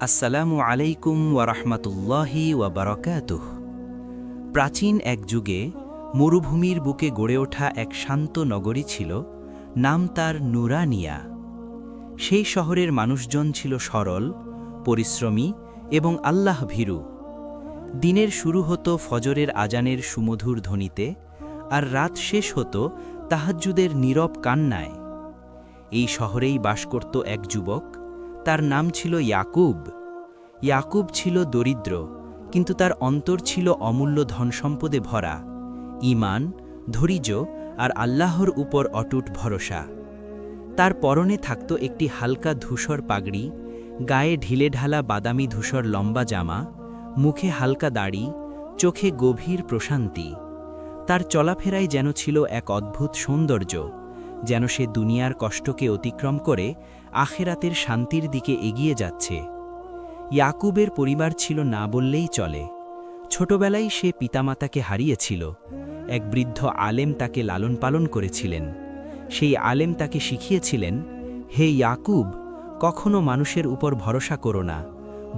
আসসালামু আলাইকুম ওয়ারাহমাতুল্লাহি ওয়াবারাকাতুহ। প্রাচীন এক যুগে মরুভূমির বুকে গড়ে ওঠা এক শান্ত নগরী ছিল, নাম তার নুরানিয়া। সেই শহরের মানুষজন ছিল সরল, পরিশ্রমী এবং আল্লাহ ভীরু। দিনের শুরু হতো ফজরের আজানের সুমধুর ধ্বনিতে, আর রাত শেষ হতো তাহাজ্জুদের নীরব কান্নায়। এই শহরেই বাস করত এক যুবক, তার নাম ছিল ইয়াকুব। ইয়াকুব ছিল দরিদ্র, কিন্তু তার অন্তর ছিল অমূল্য ধনসম্পদে ভরা, ঈমান, ধৈর্য আর আল্লাহর উপর অটুট ভরসা। তার পরনে থাকত একটি হালকা ধূসর পাগড়ি, গায়ে ঢিলেঢালা বাদামি ধূসর লম্বা জামা, মুখে হালকা দাড়ি, চোখে গভীর প্রশান্তি। তার চলাফেরায় যেন ছিল এক অদ্ভুত সৌন্দর্য, যেন সে দুনিয়ার কষ্টকে অতিক্রম করে আখেরাতের শান্তির দিকে এগিয়ে যাচ্ছে। ইয়াকুবের পরিবার ছিল না বললেই চলে। ছোটবেলায় সে পিতামাতাকে হারিয়েছিল। এক বৃদ্ধ আলেম তাকে লালন পালন করেছিলেন। সেই আলেম তাকে শিখিয়েছিলেন, হে ইয়াকুব, কখনো মানুষের উপর ভরসা করো না,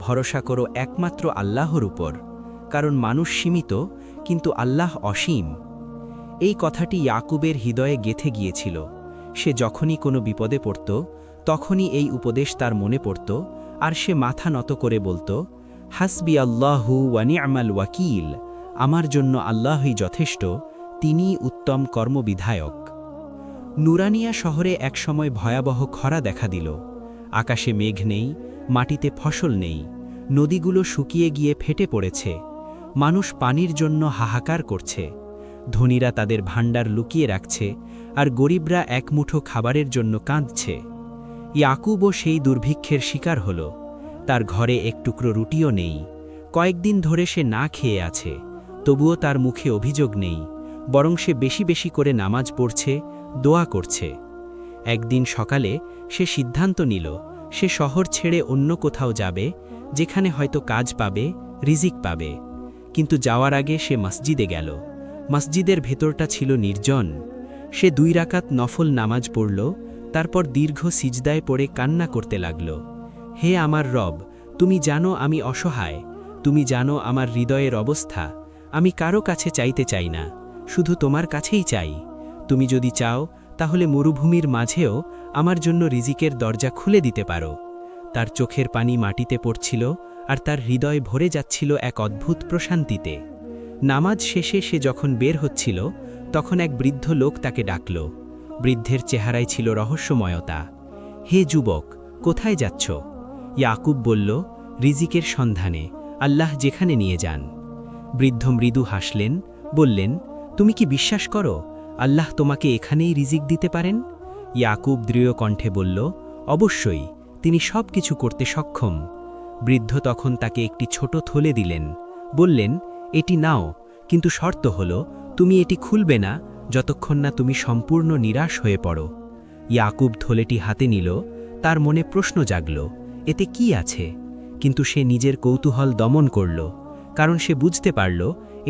ভরসা করো একমাত্র আল্লাহর উপর, কারণ মানুষ সীমিত কিন্তু আল্লাহ অসীম। এই কথাটি ইয়াকুবের হৃদয়ে গেঁথে গিয়েছিল। সে যখনই কোনো বিপদে পড়ত, তখনই এই উপদেশ তার মনে পড়ত, আর সে মাথা নত করে বলত, হাসবি আল্লাহু ওয়া নি'মাল ওয়াকিল, আমার জন্য আল্লাহই যথেষ্ট, তিনিই উত্তম কর্মবিধায়ক। নুরানিয়া শহরে একসময় ভয়াবহ খরা দেখা দিল। আকাশে মেঘ নেই, মাটিতে ফসল নেই, নদীগুলো শুকিয়ে গিয়ে ফেটে পড়েছে। মানুষ পানির জন্য হাহাকার করছে। ধনীরা তাদের ভাণ্ডার লুকিয়ে রাখছে, আর গরিবরা এক মুঠো খাবারের জন্য কাঁদছে। ইয়াকুবও সেই দুর্ভিক্ষের শিকার হল। তার ঘরে এক টুকরো রুটিও নেই। কয়েকদিন ধরে সে না খেয়ে আছে, তবুও তার মুখে অভিযোগ নেই, বরং সে বেশি বেশি করে নামাজ পড়ছে, দোয়া করছে। একদিন সকালে সে সিদ্ধান্ত নিল, সে শহর ছেড়ে অন্য কোথাও যাবে, যেখানে হয়তো কাজ পাবে, রিজিক পাবে। কিন্তু যাওয়ার আগে সে মসজিদে গেল। মসজিদের ভেতরটা ছিল নির্জন। সে 2 রাকাত নফল নামাজ পড়ল, তারপর দীর্ঘ সিজদায় পড়ে কান্না করতে লাগল। হে আমার রব, তুমি জানো আমি অসহায়, তুমি জানো আমার হৃদয়ের অবস্থা। আমি কারো কাছে চাইতে চাই না, শুধু তোমার কাছেই চাই। তুমি যদি চাও তাহলে মরুভূমির মাঝেও আমার জন্য রিজিকের দরজা খুলে দিতে পারো। তার চোখের পানি মাটিতে পড়ছিল, আর তার হৃদয় ভরে যাচ্ছিল এক অদ্ভুত প্রশান্তিতে। নামাজ শেষে সে যখন বের হচ্ছিল, তখন এক বৃদ্ধ লোক তাকে ডাকল। বৃদ্ধের চেহারায় ছিল রহস্যময়তা। হে যুবক, কোথায় যাচ্ছ? ইয়াকুব বলল, রিজিকের সন্ধানে, আল্লাহ যেখানে নিয়ে যান। বৃদ্ধ মৃদু হাসলেন, বললেন, তুমি কি বিশ্বাস করো আল্লাহ তোমাকে এখানেই রিজিক দিতে পারেন? ইয়াকুব দৃঢ় কণ্ঠে বলল, অবশ্যই, তিনি সব কিছু করতে সক্ষম। বৃদ্ধ তখন তাকে একটি ছোট থলে দিলেন, বললেন, এটি নাও, কিন্তু শর্ত হল তুমি এটি খুলবে না যতক্ষণ না তুমি সম্পূর্ণ নিরাশ হয়ে পড়ো। ইয়াকুব থলেটি হাতে নিল। তার মনে প্রশ্ন জাগল, এতে কি আছে? কিন্তু সে নিজের কৌতূহল দমন করল, কারণ সে বুঝতে পারল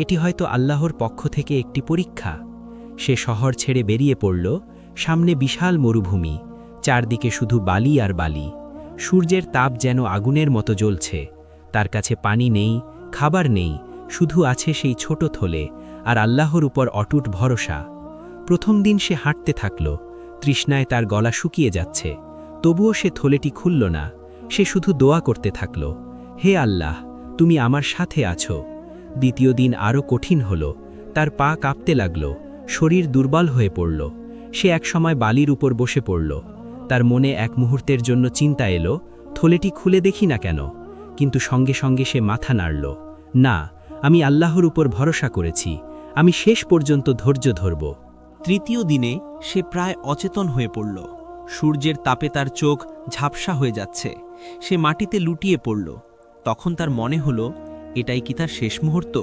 এটি হয়তো আল্লাহর পক্ষ থেকে একটি পরীক্ষা। সে শহর ছেড়ে বেরিয়ে পড়ল। সামনে বিশাল মরুভূমি, চারদিকে শুধু বালি আর বালি। সূর্যের তাপ যেন আগুনের মতো জ্বলছে। তার কাছে পানি নেই, খাবার নেই, শুধু আছে সেই ছোট থলে আর আল্লাহর উপর অটুট ভরসা। প্রথম দিন সে হাঁটতে থাকল, তৃষ্ণায় তার গলা শুকিয়ে যাচ্ছে, তবুও সে থলেটি খুলল না। সে শুধু দোয়া করতে থাকল, হে আল্লাহ, তুমি আমার সাথে আছো। দ্বিতীয় দিন আরও কঠিন হল। তার পা কাঁপতে লাগল, শরীর দুর্বল হয়ে পড়ল। সে একসময় বালির উপর বসে পড়ল। তার মনে এক মুহূর্তের জন্য চিন্তা এলো, থলেটি খুলে দেখি না কেন? কিন্তু সঙ্গে সঙ্গে সে মাথা নাড়ল, না, আমি আল্লাহর উপর ভরসা করেছি, আমি শেষ পর্যন্ত ধৈর্য ধরব। তৃতীয় দিনে সে প্রায় অচেতন হয়ে পড়ল। সূর্যের তাপে তার চোখ ঝাপসা হয়ে যাচ্ছে। সে মাটিতে লুটিয়ে পড়ল। তখন তার মনে হল, এটাই কি তার শেষ মুহূর্ত?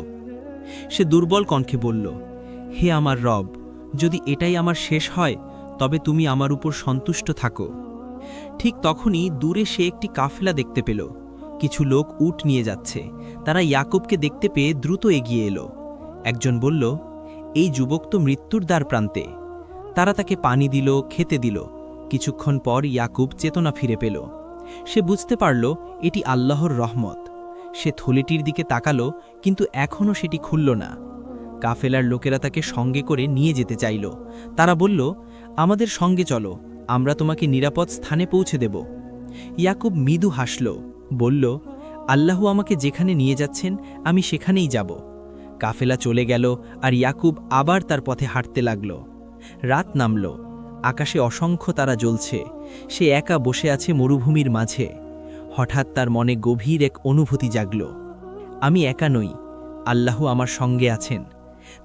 সে দুর্বল কণ্ঠে বলল, হে আমার রব, যদি এটাই আমার শেষ হয়, তবে তুমি আমার উপর সন্তুষ্ট থাকো। ঠিক তখনই দূরে সে একটি কাফেলা দেখতে পেল। কিছু লোক উট নিয়ে যাচ্ছে। তারা ইয়াকুবকে দেখতে পেয়ে দ্রুত এগিয়ে এলো। একজন বলল, এই যুবক তো মৃত্যুর দ্বার প্রান্তে। তারা তাকে পানি দিল, খেতে দিল। কিছুক্ষণ পর ইয়াকুব চেতনা ফিরে পেল। সে বুঝতে পারল এটি আল্লাহর রহমত। সে থলেটির দিকে তাকালো, কিন্তু এখনও সেটি খুলল না। কাফেলার লোকেরা তাকে সঙ্গে করে নিয়ে যেতে চাইল। তারা বলল, আমাদের সঙ্গে চলো, আমরা তোমাকে নিরাপদ স্থানে পৌঁছে দেব। ইয়াকুব মৃদু হাসল, বলল, আল্লাহ আমাকে যেখানে নিয়ে যাচ্ছেন আমি সেখানেই যাব। কাফেলা চলে গেল, আর ইয়াকুব আবার তার পথে হাঁটতে লাগল। রাত নামল, আকাশে অসংখ্য তারা জ্বলছে। সে একা বসে আছে মরুভূমির মাঝে। হঠাৎ তার মনে গভীর এক অনুভূতি জাগল। আমি একা নই, আল্লাহ আমার সঙ্গে আছেন।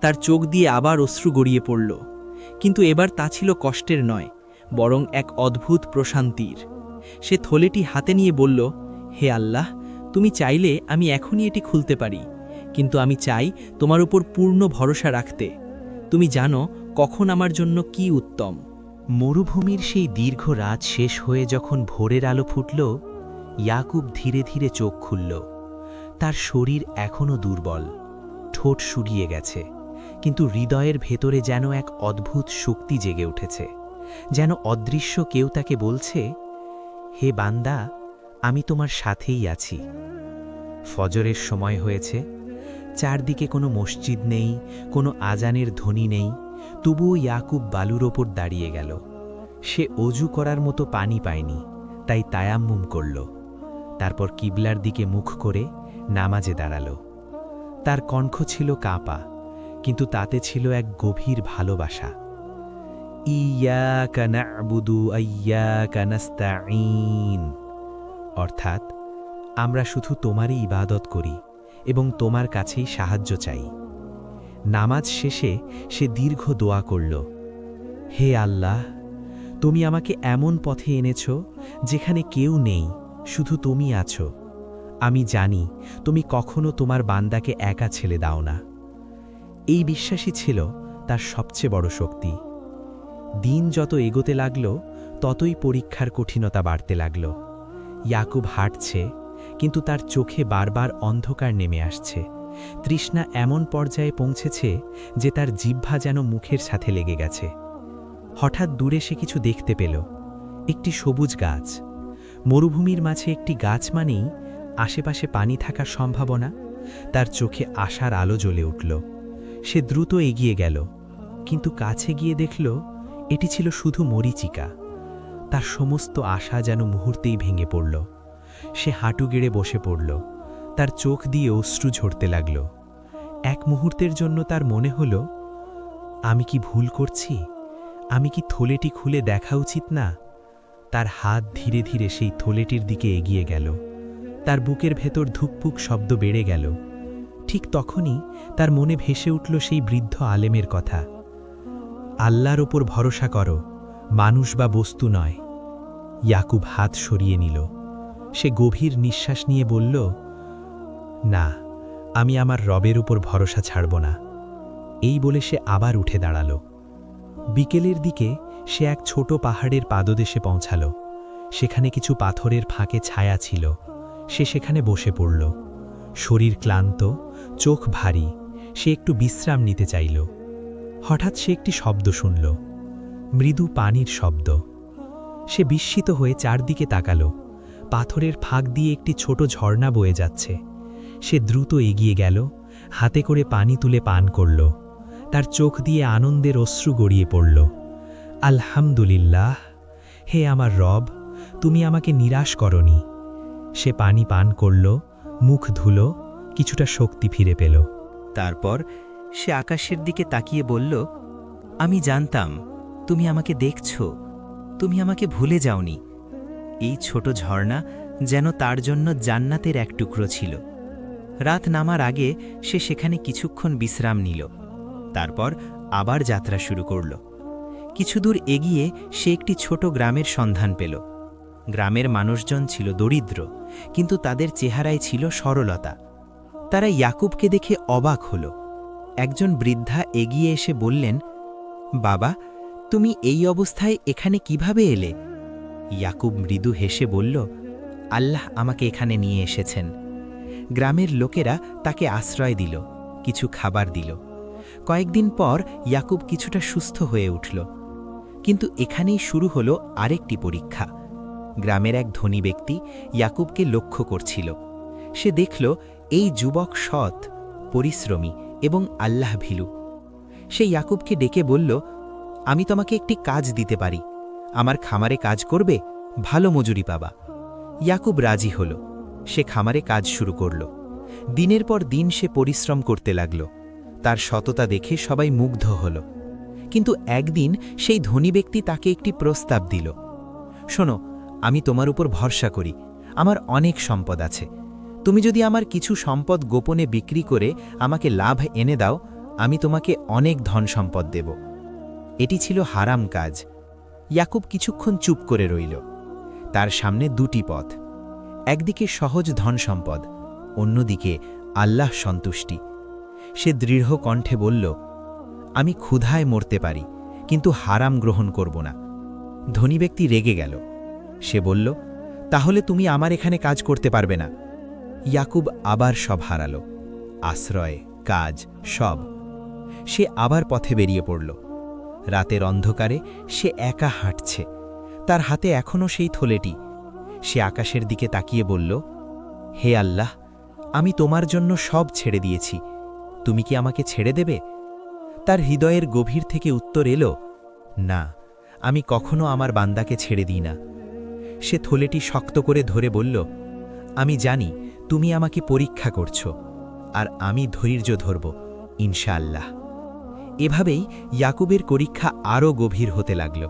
তার চোখ দিয়ে আবার অশ্রু গড়িয়ে পড়ল, কিন্তু এবার তা ছিল কষ্টের নয়, বরং এক অদ্ভুত প্রশান্তির। সে থলেটি হাতে নিয়ে বলল, হে আল্লাহ, তুমি চাইলে আমি এখনই এটি খুলতে পারি, কিন্তু আমি চাই তোমার উপর পূর্ণ ভরসা রাখতে। তুমি জানো কখন আমার জন্য কি উত্তম। মরুভূমির সেই দীর্ঘ রাত শেষ হয়ে যখন ভোরের আলো ফুটল, ইয়াকুব ধীরে ধীরে চোখ খুলল। তার শরীর এখনও দুর্বল, ঠোঁট শুকিয়ে গেছে, কিন্তু হৃদয়ের ভেতরে যেন এক অদ্ভুত শক্তি জেগে উঠেছে। যেন অদৃশ্য কেউ তাকে বলছে, হে বান্দা, আমি তোমার সাথেই আছি। ফজরের সময় হয়েছে, চারদিকে কোনো মসজিদ নেই, কোনো আজানের ধ্বনি নেই, তবুও ইয়াকুব বালুর ওপর দাঁড়িয়ে গেল। সে অজু করার মতো পানি পায়নি, তাই তায়াম্মুম করল। তারপর কিবলার দিকে মুখ করে নামাজে দাঁড়াল। তার কণ্ঠ ছিল কাঁপা, কিন্তু তাতে ছিল এক গভীর ভালোবাসা। ইয়াকা না'বুদু ওয়া ইয়াকা নাস্তাঈন, অর্থাৎ আমরা শুধু তোমারই ইবাদত করি এবং তোমার কাছেই সাহায্য চাই। নামাজ শেষে সে দীর্ঘ দোয়া করল, হে আল্লাহ, তুমি আমাকে এমন পথে এনেছ যেখানে কেউ নেই, শুধু তুমি আছো। আমি জানি তুমি কখনো তোমার বান্দাকে একা ছেড়ে দাও না। এই বিশ্বাসই ছিল তার সবচেয়ে বড় শক্তি। দিন যত এগোতে লাগল, ততই পরীক্ষার কঠিনতা বাড়তে লাগল। ইয়াকুব হাঁটছে, কিন্তু তার চোখে বারবার অন্ধকার নেমে আসছে। তৃষ্ণা এমন পর্যায়ে পৌঁছেছে যে তার জিহ্বা যেন মুখের সাথে লেগে গেছে। হঠাৎ দূরে সে কিছু দেখতে পেল, একটি সবুজ গাছ। মরুভূমির মাঝে একটি গাছ মানেই আশেপাশে পানি থাকার সম্ভাবনা। তার চোখে আশার আলো জ্বলে উঠল। সে দ্রুত এগিয়ে গেল, কিন্তু কাছে গিয়ে দেখল এটি ছিল শুধু মরীচিকা। তার সমস্ত আশা যেন মুহূর্তেই ভেঙে পড়ল। সে হাঁটু গেড়ে বসে পড়ল, তার চোখ দিয়ে অশ্রু ঝরতে লাগল। এক মুহূর্তের জন্য তার মনে হল, আমি কি ভুল করছি? আমি কি থলেটি খুলে দেখা উচিত না? তার হাত ধীরে ধীরে সেই থলেটির দিকে এগিয়ে গেল। তার বুকের ভেতর ধুকপুক শব্দ বেড়ে গেল। ঠিক তখনই তার মনে ভেসে উঠল সেই বৃদ্ধ আলেমের কথা, আল্লাহর ওপর ভরসা করো, মানুষ বা বস্তু নয়। ইয়াকুব হাত সরিয়ে নিল। সে গভীর নিঃশ্বাস নিয়ে বলল, না, আমি আমার রবের উপর ভরসা ছাড়ব না। এই বলে সে আবার উঠে দাঁড়াল। বিকেলের দিকে সে এক ছোট পাহাড়ের পাদদেশে পৌঁছাল। সেখানে কিছু পাথরের ফাঁকে ছায়া ছিল। সে সেখানে বসে পড়ল। শরীর ক্লান্ত, চোখ ভারী, সে একটু বিশ্রাম নিতে চাইল। হঠাৎ সে একটি শব্দ শুনল, মৃদু পানির শব্দ। সে বিস্মিত হয়ে চারদিকে তাকাল। পাথরের ফাঁক দিয়ে একটি ছোট ঝর্ণা বয়ে যাচ্ছে। সে দ্রুত এগিয়ে গেল, হাতে করে পানি তুলে পান করল। তার চোখ দিয়ে আনন্দের অশ্রু গড়িয়ে পড়ল। আলহামদুলিল্লাহ, হে আমার রব, তুমি আমাকে নিরাশ করনি। সে পানি পান করল, মুখ ধুলো, কিছুটা শক্তি ফিরে পেল। তারপর সে আকাশের দিকে তাকিয়ে বলল, আমি জানতাম তুমি আমাকে দেখছ, তুমি আমাকে ভুলে যাওনি। এই ছোট ঝর্ণা যেন তার জন্য জান্নাতের এক টুকরো ছিল। রাত নামার আগে সে সেখানে কিছুক্ষণ বিশ্রাম নিল। তারপর আবার যাত্রা শুরু করল। কিছু দূর এগিয়ে সে একটি ছোট গ্রামের সন্ধান পেল। গ্রামের মানুষজন ছিল দরিদ্র, কিন্তু তাদের চেহারায় ছিল সরলতা। তারা ইয়াকুবকে দেখে অবাক হল। একজন বৃদ্ধা এগিয়ে এসে বললেন, বাবা, তুমি এই অবস্থায় এখানে কিভাবে এলে? ইয়াকুব মৃদু হেসে বলল, আল্লাহ আমাকে এখানে নিয়ে এসেছেন। গ্রামের লোকেরা তাকে আশ্রয় দিল, কিছু খাবার দিল। কয়েকদিন পর ইয়াকুব কিছুটা সুস্থ হয়ে উঠল। কিন্তু এখানেই শুরু হলো আরেকটি পরীক্ষা। গ্রামের এক ধনী ব্যক্তি ইয়াকুবকে লক্ষ্য করছিল। সে দেখল এই যুবক সৎ, পরিশ্রমী এবং আল্লাহ ভীরু। সে ইয়াকুবকে ডেকে বলল, আমি তোমাকে একটি কাজ দিতে পারি। আমার খামারে কাজ করবে, ভালো মজুরি পাবা। ইয়াকুব রাজি হল। সে খামারে কাজ শুরু করল। দিনের পর দিন সে পরিশ্রম করতে লাগল। তার সততা দেখে সবাই মুগ্ধ হল। কিন্তু একদিন সেই ধনী ব্যক্তি তাকে একটি প্রস্তাব দিল। শোনো, আমি তোমার উপর ভরসা করি, আমার অনেক সম্পদ আছে। তুমি যদি আমার কিছু সম্পদ গোপনে বিক্রি করে আমাকে লাভ এনে দাও, আমি তোমাকে অনেক ধন সম্পদ দেব। এটি ছিল হারাম কাজ। ইয়াকুব কিছুক্ষণ চুপ করে রইল। তার সামনে দুটি পথ, একদিকে সহজ ধন সম্পদ, অন্যদিকে আল্লাহ সন্তুষ্টি। সে দৃঢ় কণ্ঠে বলল, আমি ক্ষুধায় মরতে পারি, কিন্তু হারাম গ্রহণ করব না। ধনী ব্যক্তি রেগে গেল। সে বলল, তাহলে তুমি আমার এখানে কাজ করতে পারবে না। ইয়াকুব আবার সব হারাল, আশ্রয়, কাজ, সব। সে আবার পথে বেরিয়ে পড়ল। রাতের অন্ধকারে সে একা হাঁটছে। তার হাতে এখনও সেই থলেটি। সে আকাশের দিকে তাকিয়ে বলল, হে আল্লাহ, আমি তোমার জন্য সব ছেড়ে দিয়েছি, তুমি কি আমাকে ছেড়ে দেবে? তার হৃদয়ের গভীর থেকে উত্তর এলো, না, আমি কখনো আমার বান্দাকে ছেড়ে দিই না। সে থলেটি শক্ত করে ধরে বলল, আমি জানি তুমি আমাকে পরীক্ষা করছ, আর আমি ধৈর্য ধরব, ইনশাআল্লাহ। এভাবেই ইয়াকুবের পরীক্ষা আরও গভীর হতে লাগল।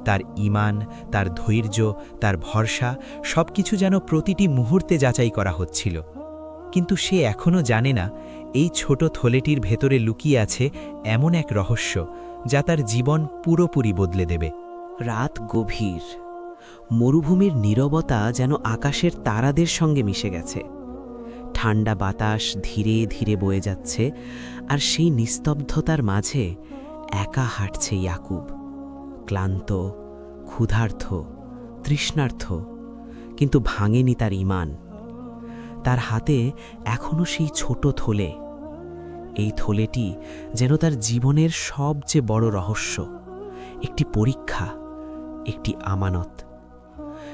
তার ঈমান, তার ধৈর্য, তার ভরসা সবকিছু যেন প্রতিটি মুহূর্তে যাচাই করা হচ্ছিল। কিন্তু সে এখনও জানে না এই ছোট থলেটির ভেতরে লুকিয়ে আছে এমন এক রহস্য যা তার জীবন পুরোপুরি বদলে দেবে। রাত গভীর। মরুভূমির নীরবতা যেন আকাশের তারাদের সঙ্গে মিশে গেছে। ঠান্ডা বাতাস ধীরে ধীরে বয়ে যাচ্ছে, আর সেই নিস্তব্ধতার মাঝে একা হাঁটছে ইয়াকুব। ক্লান্ত, ক্ষুধার্ত, তৃষ্ণার্ত, কিন্তু ভাঙেনি তার ঈমান। তার হাতে এখনও সেই ছোট থলে। এই থলেটি যেন তার জীবনের সবচেয়ে বড় রহস্য, একটি পরীক্ষা, একটি আমানত।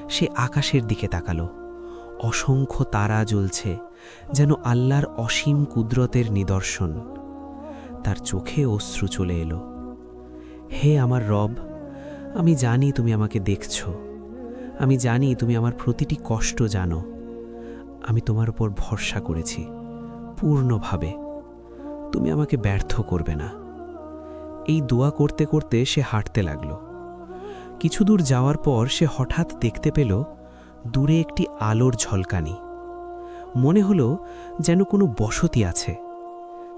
সে আকাশের দিকে তাকালো। অসংখ্য তারা জ্বলছে, যেন আল্লাহর অসীম কুদরতের নিদর্শন। তার চোখে অশ্রু চলে এলো। হে আমার রব, আমি জানি তুমি আমাকে দেখছ। আমি জানি তুমি আমার প্রতিটি কষ্ট জানো। আমি তোমার উপর ভরসা করেছি পূর্ণভাবে। তুমি আমাকে ব্যর্থ করবে না। এই দোয়া করতে করতে সে হাঁটতে লাগল। কিছু দূর যাওয়ার পর সে হঠাৎ দেখতে পেল দূরে একটি আলোর ঝলকানি। মনে হলো যেন কোনো বসতি আছে।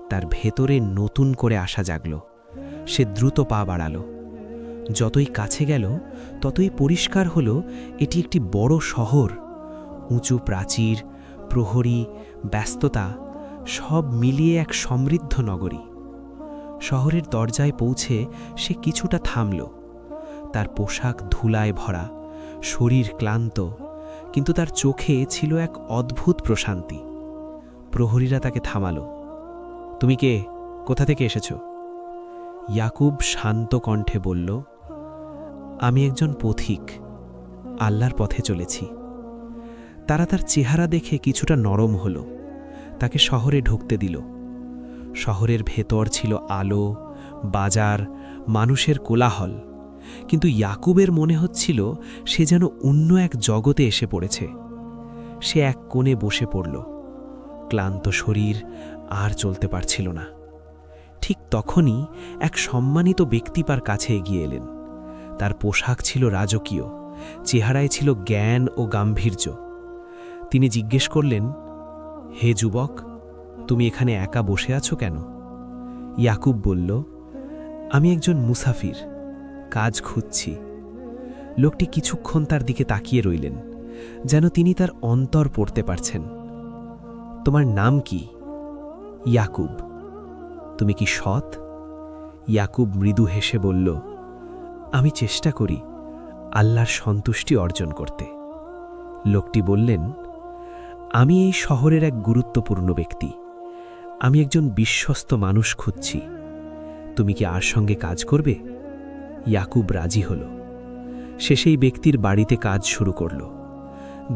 তার ভেতরে নতুন করে আশা জাগল। সে দ্রুত পা বাড়াল। যতই কাছে গেল ততই পরিষ্কার হলো এটি একটি বড় শহর। উঁচু প্রাচীর, প্রহরী, ব্যস্ততা সব মিলিয়ে এক সমৃদ্ধ নগরী। শহরের দরজায় পৌঁছে সে কিছুটা থামল। তার পোশাক ধুলায় ভরা, শরীর ক্লান্ত, কিন্তু তার চোখে ছিল এক অদ্ভুত প্রশান্তি। প্রহরীরা তাকে থামালো। তুমি কে? কোথা থেকে এসেছ? ইয়াকুব শান্ত কণ্ঠে বলল, আমি একজন পথিক, আল্লাহর পথে চলেছি। তারা তার চেহারা দেখে কিছুটা নরম হল। তাকে শহরে ঢুকতে দিল। শহরের ভেতর ছিল আলো, বাজার, মানুষের কোলাহল, কিন্তু ইয়াকুবের মনে হচ্ছিল সে যেন অন্য এক জগতে এসে পড়েছে। সে এক কোণে বসে পড়ল। ক্লান্ত শরীর আর চলতে পারছিল না। ঠিক তখনই এক সম্মানিত ব্যক্তি তার কাছে এগিয়ে এলেন। তার পোশাক ছিল রাজকীয়, চেহারায় ছিল জ্ঞান ও গাম্ভীর্য। তিনি জিজ্ঞেস করলেন, হে যুবক, তুমি এখানে একা বসে আছো কেন? ইয়াকুব বলল, আমি একজন মুসাফির, কাজ খুঁজছি। লোকটি কিছুক্ষণ তার দিকে তাকিয়ে রইলেন, যেন তিনি তার অন্তর পড়তে পারছেন। তোমার নাম কি? ইয়াকুব। তুমি কি সৎ? ইয়াকুব মৃদু হেসে বলল, আমি চেষ্টা করি আল্লাহর সন্তুষ্টি অর্জন করতে। লোকটি বললেন, আমি এই শহরের এক গুরুত্বপূর্ণ ব্যক্তি। আমি একজন বিশ্বস্ত মানুষ খুঁজছি। তুমি কি আর সঙ্গে কাজ করবে? ইয়াকুব রাজি হল। সে সেই ব্যক্তির বাড়িতে কাজ শুরু করল।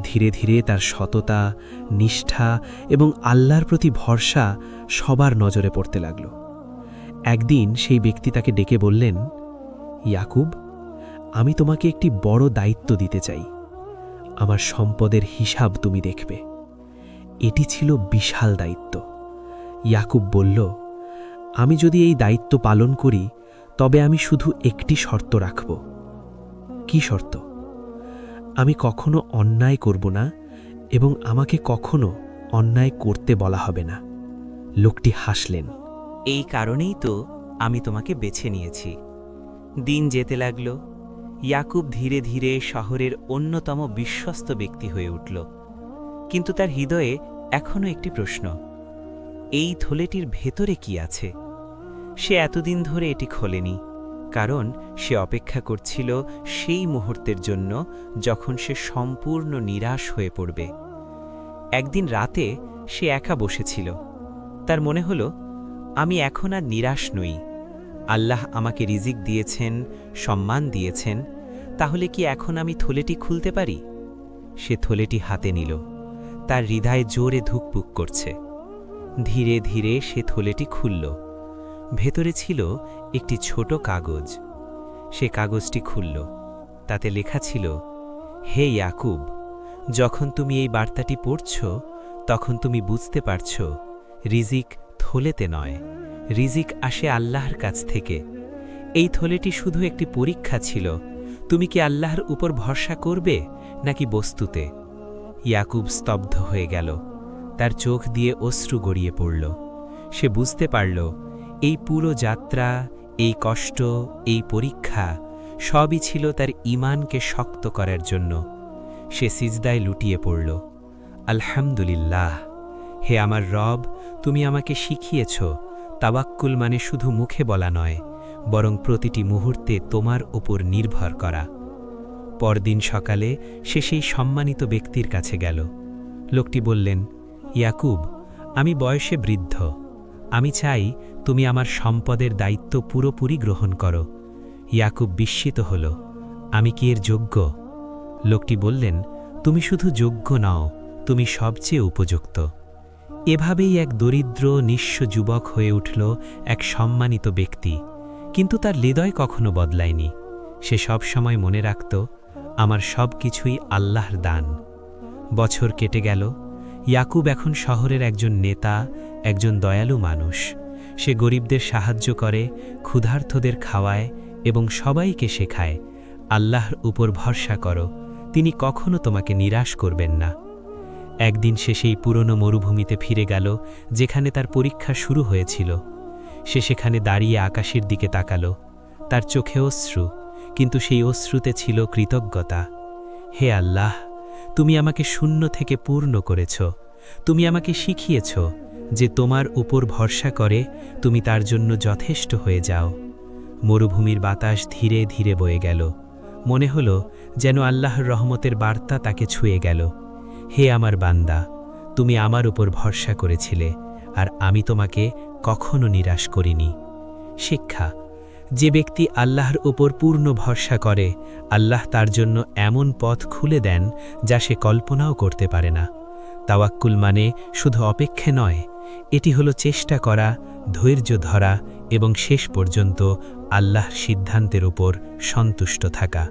ধীরে ধীরে তার সততা, নিষ্ঠা এবং আল্লাহর প্রতি ভরসা সবার নজরে পড়তে লাগল। একদিন সেই ব্যক্তি তাকে ডেকে বললেন, ইয়াকুব, আমি তোমাকে একটি বড় দায়িত্ব দিতে চাই। আমার সম্পদের হিসাব তুমি দেখবে। এটি ছিল বিশাল দায়িত্ব। ইয়াকুব বলল, আমি যদি এই দায়িত্ব পালন করি তবে আমি শুধু একটি শর্ত রাখব। কি শর্ত? আমি কখনো অন্যায় করব না এবং আমাকে কখনো অন্যায় করতে বলা হবে না। লোকটি হাসলেন। এই কারণেই তো আমি তোমাকে বেছে নিয়েছি। দিন যেতে লাগল। ইয়াকুব ধীরে ধীরে শহরের অন্যতম বিশ্বস্ত ব্যক্তি হয়ে উঠল। কিন্তু তার হৃদয়ে এখনও একটি প্রশ্ন, এই থলেটির ভেতরে কি আছে? সে এতদিন ধরে এটি খোলেনি, কারণ সে অপেক্ষা করছিল সেই মুহূর্তের জন্য যখন সে সম্পূর্ণ নিরাশ হয়ে পড়বে। একদিন রাতে সে একা বসেছিল। তার মনে হল, আমি এখন আর নিরাশ নই। আল্লাহ আমাকে রিজিক দিয়েছেন, সম্মান দিয়েছেন, তাহলে কি এখন আমি থলেটি খুলতে পারি? সে থলেটি হাতে নিল। তার হৃদয় জোরে ধুকপুক করছে। ধীরে ধীরে সে থলেটি খুলল। ভেতরে ছিল একটি ছোট কাগজ। সে কাগজটি খুলল। তাতে লেখা ছিল, হে ইয়াকুব, যখন তুমি এই বার্তাটি পড়ছ তখন তুমি বুঝতে পারছ রিজিক থলেতে নয়, রিজিক আসে আল্লাহর কাছ থেকে। এই থলেটি শুধু একটি পরীক্ষা ছিল। তুমি কি আল্লাহর উপর ভরসা করবে নাকি বস্তুতে? ইয়াকুব স্তব্ধ হয়ে গেল। তার চোখ দিয়ে অশ্রু গড়িয়ে পড়ল। সে বুঝতে পারল, এই পুরো যাত্রা, এই কষ্ট, এই পরীক্ষা সবই ছিল তার ঈমানকে শক্ত করার জন্য। সে সিজদায় লুটিয়ে পড়ল। আলহামদুলিল্লাহ, হে আমার রব, তুমি আমাকে শিখিয়েছ তাওয়াক্কুল মানে শুধু মুখে বলা নয়, বরং প্রতিটি মুহূর্তে তোমার ওপর নির্ভর করা। পরদিন সকালে সে সেই সম্মানিত ব্যক্তির কাছে গেল। লোকটি বললেন, ইয়াকুব, আমি বয়সে বৃদ্ধ। আমি চাই তুমি আমার সম্পদের দায়িত্ব পুরোপুরি গ্রহণ করো। ইয়াকুব বিস্মিত হল, আমি কি এর যোগ্য? লোকটি বললেন, তুমি শুধু যোগ্য নও, তুমি সবচেয়ে উপযুক্ত। এভাবেই এক দরিদ্র নিঃস্ব যুবক হয়ে উঠল এক সম্মানিত ব্যক্তি। কিন্তু তার হৃদয় কখনো বদলায়নি। সে সব সময় মনে রাখত, আমার সব কিছুই আল্লাহর দান। বছর কেটে গেল। ইয়াকুব এখন শহরের একজন নেতা, একজন দয়ালু মানুষ। সে গরিবদের সাহায্য করে, ক্ষুধার্তদের খাওয়ায় এবং সবাইকে শেখায়, আল্লাহর উপর ভরসা করো, তিনি কখনো তোমাকে নিরাশ করবেন না। একদিন সে সেই পুরনো মরুভূমিতে ফিরে গেল, যেখানে তার পরীক্ষা শুরু হয়েছিল। সে সেখানে দাঁড়িয়ে আকাশের দিকে তাকাল। তার চোখে অশ্রু, কিন্তু সেই অশ্রুতে ছিল কৃতজ্ঞতা। হে আল্লাহ, তুমি আমাকে শূন্য থেকে পূর্ণ করেছ। তুমি আমাকে শিখিয়েছ যে তোমার উপর ভরসা করে তুমি তার জন্য যথেষ্ট হয়ে যাও। মরুভূমির বাতাস ধীরে ধীরে বয়ে গেল। মনে হল যেন আল্লাহর রহমতের বার্তা তাকে ছুঁয়ে গেল। হে আমার বান্দা, তুমি আমার উপর ভরসা করেছিলে, আর আমি তোমাকে কখনো নিরাশ করিনি। শিক্ষা: যে ব্যক্তি আল্লাহর উপর পূর্ণ ভরসা করে, আল্লাহ তার জন্য এমন পথ খুলে দেন যা সে কল্পনাও করতে পারে না। তাওয়াক্কুল মানে শুধু অপেক্ষা নয়, এটি হলো চেষ্টা করা, ধৈর্য ধরা এবং শেষ পর্যন্ত আল্লাহর সিদ্ধান্তের উপর সন্তুষ্ট থাকা।